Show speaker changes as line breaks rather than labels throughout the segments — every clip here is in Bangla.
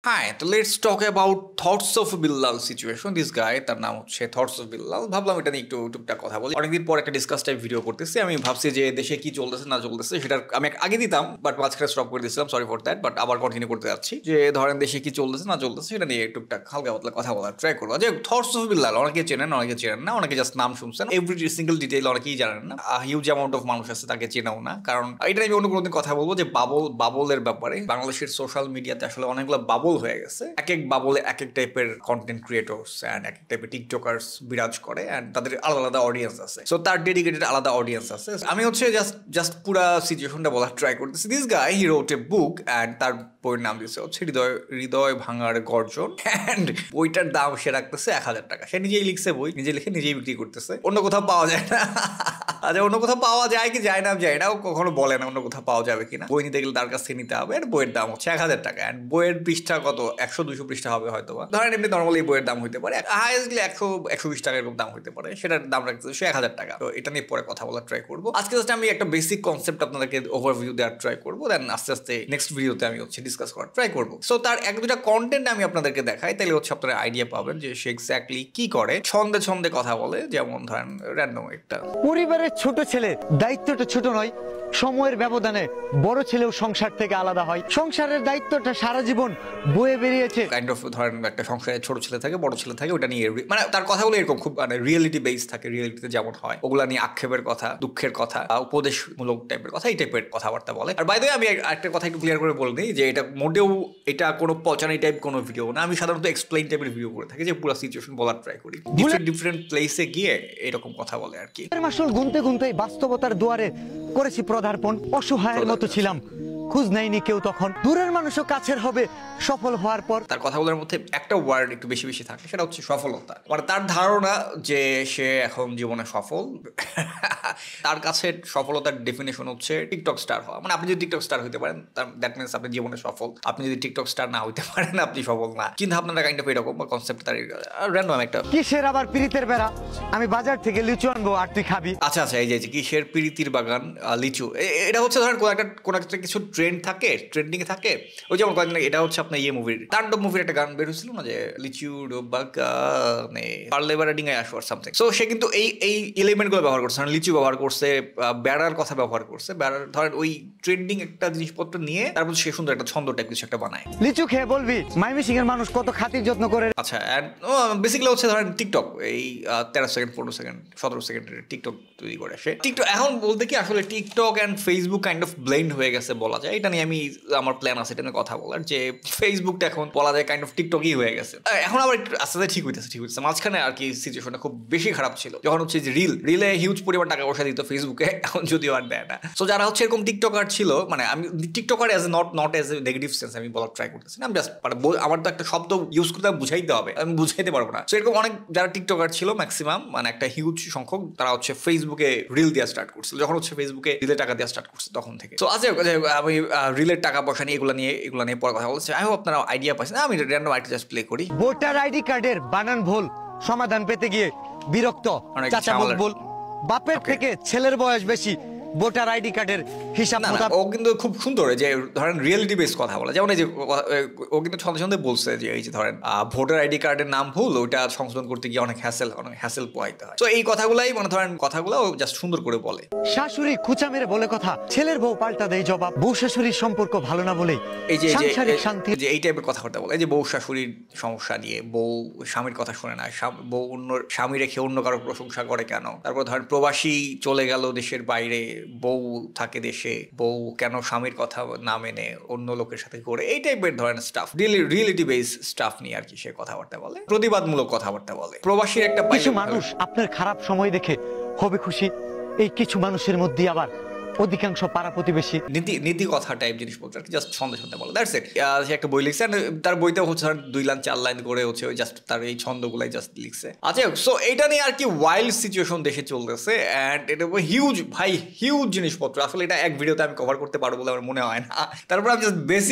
Hi, so let's talk about Thoughts of Billal situation. This guy, তার নাম হচ্ছে Thoughts of Billal. ভাবলাম এটা নিয়ে একটু টুকটাক কথা বলি। অনেকদিন পর একটা ডিসকাস টাইপ ভিডিও করতেছি। আমি ভাবছি যে দেশে কি চলতেছে না চলতেছে সেটা আমি আগে দিতাম, বাট মাঝখানে স্টপ করে দিয়েছিলাম, সরি ফর দ্যাট। বাট আবার কন্টিনিউ করতে যাচ্ছি যে ধরেন দেশে কি চলতেছে না চলতেছে সেটা নিয়ে টুকটাক হালকা পাতলা কথা বলার ট্রাই করবো। যে Thoughts of Billal অনেকে চেনেন, অনেকে চেনেন না, অনেকে জাস্ট নাম শুনছেন, এভরি সিঙ্গেল ডিটেইল অনেকেই জানেন না। হিউজ অ্যামাউন্ট অফ মানুষ আছে তাকে চেনাও না। কারণ এটা আমি অন্য কোনোদিন কথা বলবো যে বাবলের ব্যাপারে। বাংলাদেশের সোশ্যাল মিডিয়াতে আসলে অনেকগুলো বাবল হয়ে গেছে। এক এক বাবলে এক এক টাইপের কন্টেন্ট ক্রিয়েটর্স অ্যান্ড এক এক টাইপের টিকটকার্স বিরাজ করে অ্যান্ড তাদের আলাদা আলাদা অডিয়েন্স আছে। সো তার ডেডিকেটেড আলাদা অডিয়েন্স আছে। আমি হচ্ছে জাস্ট পুরা সিচুয়েশনটা বলার ট্রাই করতেছি। This guy he রোট A book and তার বইয়ের নাম দিয়েছে হচ্ছে হৃদয় ভাঙার গর্জন অ্যান্ড বইটার দাম সে রাখতেছে 1,000 টাকা। সে নিজেই লিখছে, বই নিজে লিখে নিজেই বিক্রি করতেছে। অন্য কোথাও পাওয়া যায় না। আচ্ছা, অন্য কোথাও পাওয়া যায় কি যায় না যায় না, ও কখনো বলে না অন্য কোথাও পাওয়া যাবে কিনা। বই নিতে গেলে তার কাছ থেকে নিতে হবে। আর বইয়ের দাম হচ্ছে 1,000 টাকা। অ্যান্ড বইয়ের পৃষ্ঠা কত 100-200 পৃষ্ঠা হবে হয়তো বা। ধরেন এমনি নর্মালি বইয়ের দাম হইতে পারে হাইয়েস্টলি 100-120 টাকা এরকম দাম হইতে পারে। সেটার দাম রাখতেছে সে 1,000 টাকা। তো এটা নিয়ে পরে কথা বলার ট্রাই করবো। আজকে জাস্ট আমি একটা বেসিক কনসেপ্ট আপনাদেরকে ওভারভিউ দেওয়ার ট্রাই করবো, দেন আস্তে আস্তে নেক্সট ভিডিওতে আমি হচ্ছে ডিসকাস করার ট্রাই করবো। সো তার এক দুটা কন্টেন্ট আমি আপনাদেরকে দেখাই, তাহলে হচ্ছে আপনারা আইডিয়া পাবেন যে সে এক্স্যাক্টলি কি করে। ছন্দে ছন্দে কথা বলে, যেমন ধরেন র্যান্ডম একটা
পরিবারের ছোট ছেলে, দায়িত্বটা ছোট নয়, সময়ের ব্যবধানে বড় ছেলেও সংসার থেকে আলাদা হয়। সংসারের দায়িত্বটা সারা জীবন বয়ে বেরিয়েছে।
কাইন্ড অফ ধরেন একটা সংসারে ছোট ছেলে থাকে, বড় ছেলে থাকে, ওটা নিয়ে মানে তার কথাগুলো এরকম খুব মানে রিয়েলিটি বেস থাকে, রিয়েলিটিতে যেমন হয় ওগুলা নিয়ে আক্ষেপের কথা, দুঃখের কথা, উপদেশমূলক টাইপের কথা, এই টাইপের কথাবার্তা বলে। আর বাই দ্য ওয়ে আমি একটা কথা একটু ক্লিয়ার করে বলে দিই যে এটা মোটেও এটা কোনো পচানি টাইপ কোনো ভিডিও না। আমি সাধারণত এক্সপ্লেইন টাইপের ভিডিও করে থাকি, যে পুরো সিচুয়েশন বলার ট্রাই করি। ডিফারেন্ট প্লেসে গিয়ে এরকম কথা বলে আর কি।
মাসুল গুনতে গুনতে বাস্তবতার দুয়ারে করেছি পদার্পণ। অসহায়ের মতো ছিলাম, খোঁজ নেয়নি কেউ তখন। দূরের মানুষও কাছের হবে সফল হওয়ার পর।
তার কথাগুলোর মধ্যে একটা ওয়ার্ড একটু বেশি বেশি থাকে, সেটা হচ্ছে সফলতা। মানে তার ধারণা যে সে এখন জীবনে সফল। তার কাছে সফলতার ডেফিনেশন হচ্ছে টিকটক স্টার হওয়া। মানে আপনি যদি টিকটক স্টার হইতে পারেন, দ্যাট মিনস আপনি জীবনে সফল। আপনি যদি টিকটক স্টার না হইতে পারেন, আপনি সফল না। কিন্তু আপনারা কাইন্ড অফ এরকম কনসেপ্ট তার র্যান্ডম একটা।
কিসের আবার প্রীতির বেড়া, আমি বাজার থেকে লিচু আনবো আর তুই খাবি।
আচ্ছা আচ্ছা, এই যে কিসের প্রীতির বাগান লিচু, এটা হচ্ছে ধরেন কোন একটা কিছু ট্রেন্ড থাকে, ট্রেন্ডিং এ থাকে। ওই যেমন কয়েকদিন এটা হচ্ছে আপনার মুভির তাণ্ডব মুভির একটা গান বের হয়েছিল না, যে লিচু বাগানে পারলে বেড়া ডিঙায় আসো আর সামথিং। সো সে কিন্তু এই এলিমেন্ট গুলো ব্যবহার করছে, লিচু ব্যবহার করছে, বেড়ার কথা ব্যবহার করছে। বেড়ার ধরেন ওই ট্রেন্ডিং একটা জিনিসপত্র নিয়ে তারপর সে সুন্দর একটা ছন্দ টাইপ কিছু একটা বানায়।
লিচু খেয়ে বলবি মাইমিসিং এর মানুষ কত খাতির যত্ন করে।
আচ্ছা, বেসিক্যালি হচ্ছে ধরেন টিকটক এই 13 সেকেন্ড 15 সেকেন্ড 17 সেকেন্ডের টিকটক তৈরি করে সে। টিকটক এখন বলতে কি আসলে TikTok and Facebook kind of blend হয়ে গেছে বলা যায়। এটা নিয়ে আমি আমার প্ল্যান আছে এটা নিয়ে কথা বলার, যে ফেসবুকটা এখন বলা যায় কাইন্ড অফ টিকটকই হয়ে গেছে। এখন আবার একটু আস্তে আস্তে ঠিক হইতেছে। মাঝখানে আর কি সিচুয়েশনটা খুব বেশি খারাপ ছিল, যখন হচ্ছে যে রিলে হিউজ পরিমাণ টাকা পয়সা দিত ফেসবুকে, এখন যদিও আর দেয় না। সো যারা হচ্ছে এরকম টিকটকার ছিল, মানে আমি TikToker as not as a negative sense আমি বলার ট্রাই করতেছি না। আমি জাস্ট আমার তো একটা শব্দ ইউজ করতে বুঝাইতে হবে, আমি বুঝাইতে পারবো না। সো এরকম অনেক যারা টিকটকার ছিল ম্যাক্সিমাম, মানে একটা হিউজ সংখ্যক, তারা হচ্ছে ফেসবুকে রিল দেওয়া স্টার্ট করছিল। যখন হচ্ছে ফেসবুকে রিলে টাকা দেওয়া স্টার্ট করছে তখন থেকে। সো আজ আমি রিলের টাকা পয়সা নিয়ে এগুলো নিয়ে পরে কথা বলছি। আমি আপনারা আইডিয়া পাচ্ছেন না, আমি র্যান্ডম আইটি জাস্ট প্লে করি।
ভোটার আইডি কার্ডের বানান ভুল সমাধান পেতে গিয়ে বিরক্ত চাচা বল, বাপের থেকে ছেলের বয়স বেশি, ভোটার আইডি কার্ডের হিসাব
ও কিন্তু খুব সুন্দর, যে ধরেন রিয়েলিটি বেস কথা বলে। যেমন এই যে ও কিন্তু সন্দেহ সন্দেহ বলছে যে এই যে ধরেন ভোটার আইডি কার্ডের নাম ভুল, ওইটা সংশোধন করতে গিয়ে অনেক হ্যাসেল পোহাইতে হয়। তো এই কথাগুলাই মানে ধরেন কথাগুলো ও জাস্ট সুন্দর করে বলে।
শাশুড়ি খুচা মেরে বলে কথা, ছেলের বউ পাল্টা দেয় জবাব। বউ শাশুড়ির সম্পর্ক ভালো না বলে
এই যে
সাংসারিক শান্তি,
যে এই টাইপের কথাবার্তা বলে, এই যে বউ শাশুড়ির সমস্যা নিয়ে, বউ স্বামীর কথা শুনে না, বউ অন্য স্বামী রেখে অন্য কারো প্রশংসা করে কেন। তারপর ধরেন প্রবাসী চলে গেল দেশের বাইরে, বউ থাকে দেশে, বউ কেন স্বামীর কথা না মেনে অন্য লোকের সাথে করে, এই টাইপের ধরেন স্টাফ, রিয়েলিটি বেস স্টাফ নিয়ে আর কি সে কথাবার্তা বলে, প্রতিবাদমূলক কথাবার্তা বলে। প্রবাসীর একটা
কিছু মানুষ আপনার খারাপ সময় দেখে হবে খুশি, এই কিছু মানুষের মধ্যে আবার অধিকাংশ পাড়া প্রতিবেশী
নীতি কথা টাইপ জিনিসপত্র জাস্ট সন্দেহ বলে। That's it. সে একটা বই লিখছে, তার বইতে হচ্ছে 2 লাইন 4 লাইন করে হচ্ছে ওই জাস্ট তার এই ছন্দগুলাই জাস্ট লিখছে। আচ্ছা, সো এইটা নিয়ে আর কি ওয়াইল্ড সিচুয়েশন দেশে চলতেছে অ্যান্ড এটা হিউজ জিনিসপত্র। আসলে এটা এক ভিডিওতে আমি কভার করতে পারবো বলে আমার মনে হয় না। তারপর আমি জাস্ট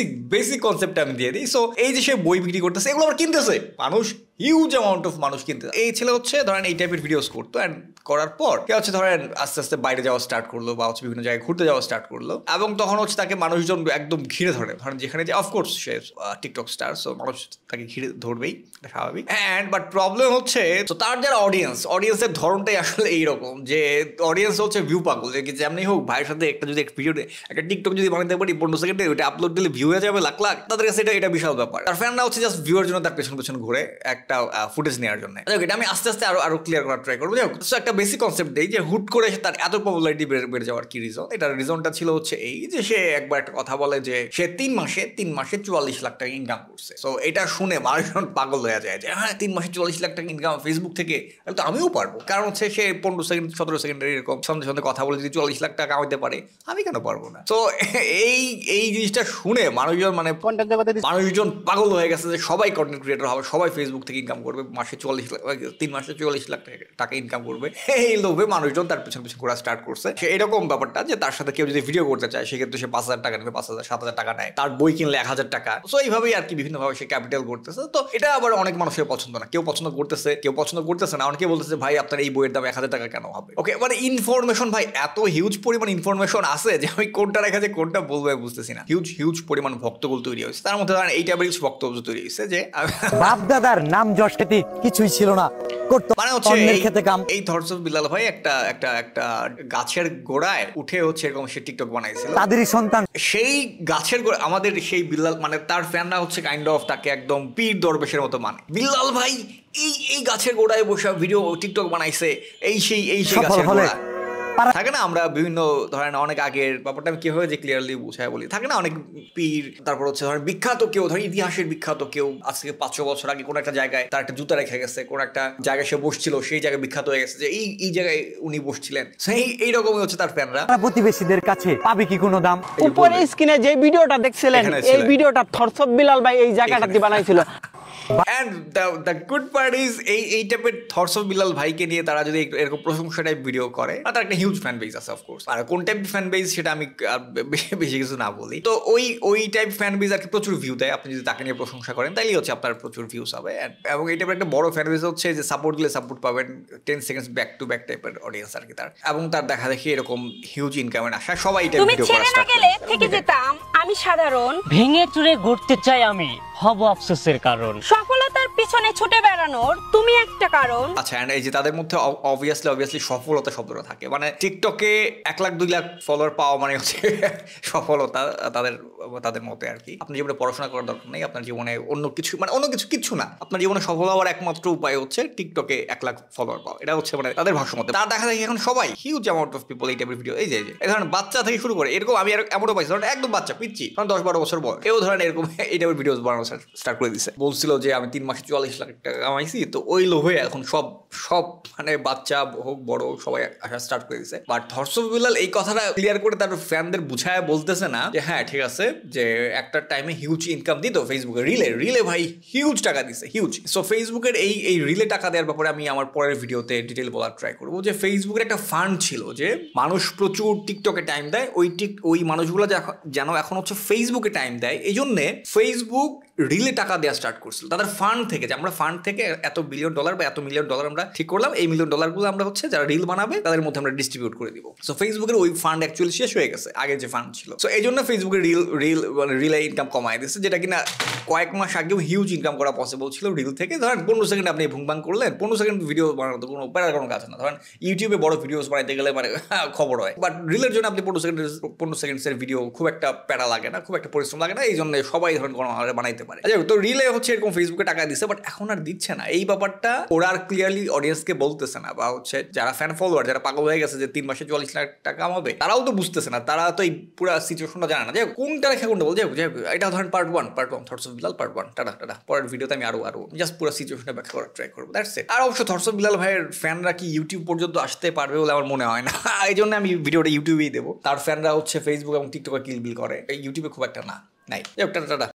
বেসিক কনসেপ্ট আমি দিয়ে দিই। সো এই যে সে বই বিক্রি করতেছে, এগুলো আবার কিনতেছে মানুষ, হিউজ অ্যামাউন্ট অফ মানুষ কিনতে। এই ছেলে হচ্ছে ধরেন এই টাইপের ভিডিওস করতো, অ্যান্ড করার পর কে হচ্ছে ধরেন আস্তে আস্তে বাইরে যাওয়া স্টার্ট করলো বা হচ্ছে বিভিন্ন জায়গায় ঘুরতে যাওয়া স্টার্ট করলো, এবং তখন হচ্ছে তাকে মানুষজন একদম ঘিরে ধরে। ধরেন যেখানে যে অফকোর্স সে টিকটক স্টার, সো মানুষ তাকে ঘিরে ধরবেই, স্বাভাবিক। অ্যান্ড বাট প্রবলেম হচ্ছে তো তার যারা অডিয়েন্সের ধরনটাই আসলে এইরকম যে অডিয়েন্স হচ্ছে ভিউ পাগল, যে যেমনি হোক ভাইয়ের সাথে একটা যদি ভিডিও একটা টিকটক যদি বানাতে পারি 15 সেকেন্ডে, ওইটা আপলোড দিলে ভিউ হয়ে যাবে লাখ লাখ, তাদের কাছে এটা বিশাল ব্যাপার। তার ফ্যানরা হচ্ছে জাস্ট ভিউর জন্য তার পেছন পেছন ঘুরে একটা ফুটেজ নেওয়ার জন্য। এটা আমি আস্তে আস্তে আরো ক্লিয়ার করার ট্রাই করবো। একটা বেসিক কনসেপ্ট দেই যে হুট করে তার এত পপুলারিটি বেড়ে যাওয়ার কি রিজন। এটার রিজনটা ছিল হচ্ছে এই যে সে একবার একটা কথা বলে যে সে 3 মাসে 44 লাখ টাকা ইনকাম করছে। সো এটা শুনে মানুষজন পাগল হয়ে যায় যে হ্যাঁ 3 মাসে 44 লাখ টাকা ইনকাম ফেসবুক থেকে, তাহলে তো আমিও পারবো। কারণ হচ্ছে সে 15 সেকেন্ড 17 সেকেন্ডের এরকম সন্ধ্যে সন্ধ্যে কথা বলে যদি 44 লাখ টাকা কামাইতে পারে, আমি কেন পারবো না? তো এই জিনিসটা শুনে মানুষজন মানুষজন পাগল হয়ে গেছে যে সবাই কন্টেন্ট ক্রিয়েটর হবে, সবাই ফেসবুক থেকে ইনকাম করবে, মাসে 3 মাসে 44 লাখ টাকা ইনকাম করবে। এই লোভে মানুষজন তার পিছন পিছন ঘোরা স্টার্ট করছে। সে এরকম ব্যাপারটা যে তার সাথে কেউ যদি ভিডিও করতে চায় সেক্ষেত্রে সে 5,000 টাকা নেবে, 5,000 7,000 টাকা নেয়, তার বই কিনলে 1,000 টাকা। সো এইভাবেই আর কি বিভিন্নভাবে সে ক্যাপিটাল করতেছে। তো এটা আবার অনেক মানুষের পছন্দ না, কেউ পছন্দ করতেছে কেউ পছন্দ করতেছে না। অনেকে বলতেছে ভাই আপনার এই বইয়ের দাম 1,000 টাকা কেন হবে? ওকে, মানে ইনফরমেশন ভাই এত হিউজ পরিমাণ ইনফরমেশন আছে যে আমি কোনটা রেখে যে কোনটা বলবো বুঝতেছি না। হিউজ পরিমাণ ভক্তকুল তৈরি হয়েছে, তার মধ্যে ধরেন এই টাইপের কিছু বক্তব্য তৈরি হয়েছে যে
বাপ দাদার নাম যশ খ্যাতি কিছুই ছিল না,
মানে হচ্ছে এই থটস অফ বিলাল ভাই একটা গাছের গোড়ায় উঠে হচ্ছে এরকম সে টিকটক বানাইছিল, তাদেরই সন্তান। সেই গাছের গোড়া আমাদের সেই বিলাল, মানে তার ফ্যানরা হচ্ছে কাইন্ড অফ তাকে একদম পীর দরবেশের মতো মানে। বিলাল ভাই এই গাছের গোড়ায় বসে ভিডিও টিকটক বানাইছে, এই সেই গাছের গোড়া থাকে না। আমরা বিভিন্ন ধরেন অনেক আগের ব্যাপারটা আমি কিভাবে যে ক্লিয়ারলি বুঝায় বলি, থাকে না অনেক পীর, তারপর হচ্ছে ধরেন বিখ্যাত কেউ, ধরেন ইতিহাসের বিখ্যাত কেউ আজ থেকে 500 বছর আগে কোনো একটা জায়গায় তার একটা জুতা রেখে গেছে, কোনো একটা জায়গায় সে বসছিল, সেই জায়গায় বিখ্যাত হয়ে গেছে যে এই জায়গায় উনি বসছিলেন। সেই এইরকমই হচ্ছে তার ফ্যানরা।
প্রতিবেশীদের কাছে পাবে কি কোনো দাম?
উপরে স্ক্রিনে যে ভিডিওটা দেখছিলেন, এই ভিডিওটা থটস অফ বিলাল ভাই এই জায়গাটাতে বানাইছিল।
And the good part is এই টাইপের থটস অফ বিলাল ভাইকে নিয়ে তারা যদি এরকম প্রশংসা টাইপ ভিডিও করে, তার একটা হিউজ ফ্যান বেস আছে অফকোর্স। আর কোন টাইপ ফ্যান বেস সেটা আমি বেশি কিছু না বলি। তো ওই টাইপ ফ্যান বেস আর কি প্রচুর ভিউ দেয়। আপনি যদি তাকে নিয়ে প্রশংসা করেন তাইলে হচ্ছে আপনার প্রচুর ভিউস হবে। এবং এই টাইপের একটা বড় ফ্যান বেস হচ্ছে যে সাপোর্ট দিলে সাপোর্ট পাবেন, 10 সেকেন্ডস ব্যাক টু ব্যাক টাইপের অডিয়েন্স আর কি তার। এবং তার দেখা দেখি এরকম হিউজ ইনকামের আশা সবাই এই টাইপ ভিডিও করা স্টার্ট করে।
থেকে যেতাম আমি সাধারণ,
ভেঙে চুরে ঘুরতে চাই আমি, হব আফসোসের কারণ।
সফলতার পিছনে ছুটে বেড়ানোর তুমি একটা কারণ।
আচ্ছা, এই যে তাদের মধ্যে অবভিয়াসলি সফলতা শব্দটা থাকে, মানে টিকটকে 1 লাখ 2 লাখ ফলোয়ার পাওয়া মানে হচ্ছে সফলতা তাদের মতে আর কি। আপনার জীবনে পড়াশোনা করার দরকার নেই, আপনার জীবনে অন্য কিছু না, আপনার জীবনে সফল হওয়ার একমাত্র উপায় হচ্ছে টিকটকে 1 লাখ ফলোয়ার পাওয়া। এটা হচ্ছে মানে তাদের ভাষ্য মতে। তার দেখা দেখি এখন সবাই হিউজ অ্যামাউন্ট অফ পিপল এই টাইপের ভিডিও, এই যে ধরেন বাচ্চা থেকে শুরু করে এরকম, আমি এমনও পাইছি ধরেন একদম বাচ্চা পিচ্ছি, ধরেন 10-12 বছর বয়স, কেউ ধরেন এরকম এই টাইপের ভিডিওস বানানো স্টার্ট করে দিছে। বলছিল যে আমি 3 মাসে 44 লাখ টাকা কামাইছি। তো ওই লোভে এখন সব মানে বাচ্চা হোক বড় সবাই আসা স্টার্ট করে দিছে। বাট থটস অফ বিলাল এই কথাটা ক্লিয়ার করে তার ফ্যানদের বুঝায় বলতেছে না যে হ্যাঁ ঠিক আছে যে একটা টাইমে হিউজ ইনকাম দিত ফেসবুকে, রিলে ভাই হিউজ টাকা দিছে, হিউজ। সো ফেসবুকের এই রিলে টাকা দেওয়ার ব্যাপারে আমি আমার পরের ভিডিওতে ডিটেল বলার ট্রাই করবো যে ফেসবুকের একটা ফান্ড ছিল যে মানুষ প্রচুর টিকটকে টাইম দেয়, ওই মানুষগুলো যেন এখন হচ্ছে ফেসবুকে টাইম দেয়, এই জন্যে ফেসবুক রিলে টাকা দেওয়া স্টার্ট করছিল তাদের ফান্ড থেকে, যে আমরা ফান্ড থেকে এত $1 বিলিয়ন বা এত $1 মিলিয়ন আমরা ঠিক করলাম, এই $1 মিলিয়ন আমরা হচ্ছে যারা রিল বানাবে তাদের মধ্যে আমরা ডিস্ট্রিবিউট করে দিব। সো ফেসবুকের ওই ফান্ড অ্যাকচুয়ালি শেষ হয়ে গেছে, আগে যে ফান্ড ছিল। সো এই জন্য ফেসবুকের রিলে ইনকাম কমায় দিচ্ছে, যেটা কিনা কয়েক মাস আগেও হিউজ ইনকাম করা পসিবল ছিল রিল থেকে। ধরেন 15 সেকেন্ড আপনি ভুংবাং করলেন, 15 সেকেন্ড ভিডিও বানানো তো কোনো প্যারার কোনো কাজ না। ধরেন ইউটিউবে বড় ভিডিওস বানাইতে গেলে মানে খবর হয়, বাট রিলের জন্য আপনি 15 সেকেন্ডসের ভিডিও খুব একটা প্যারা লাগে না, খুব একটা পরিশ্রম লাগে না, এই জন্য সবাই ধরেন কোনো বানাইতে পারে। তো রিলে হচ্ছে এরকম ফেসবুকে টাকা দিচ্ছে, বাট এখন আর দিচ্ছে না। এই ব্যাপারটা ওরা আর ক্লিয়ারলি অডিয়েন্সকে বলতেছে না, বা হচ্ছে যারা ফ্যান ফলোয়ার যারা পাগল হয়ে গেছে যে 3 মাসে 44 লাখ টাকা কামাবে, তারাও তো বুঝতেছে না, তারা তো এই পুরো সিচুয়েশনটা জানে না যে কোনটা রেখে কোনটা বলছে। এটা ধরেন part 1 thoughts of Bilal part 1। Tata পরের ভিডিওতে আমি আরো জাস্ট পুরো সিচুয়েশনটা ব্যাখ্যা করার ট্রাই করবো, দ্যাটস ইট। আর অবশ্য থটস অফ বিলাল ভাইয়ের ফ্যানরা কি ইউটিউব পর্যন্ত আসতে পারবে বলে আমার মনে হয় না, এই জন্য আমি ভিডিওটা ইউটিউবেই দেবো। তার ফ্যানরা হচ্ছে ফেসবুক এবং টিকটকে কিলবিল করে, এই ইউটিউবে খুব একটা নাই। টাটা।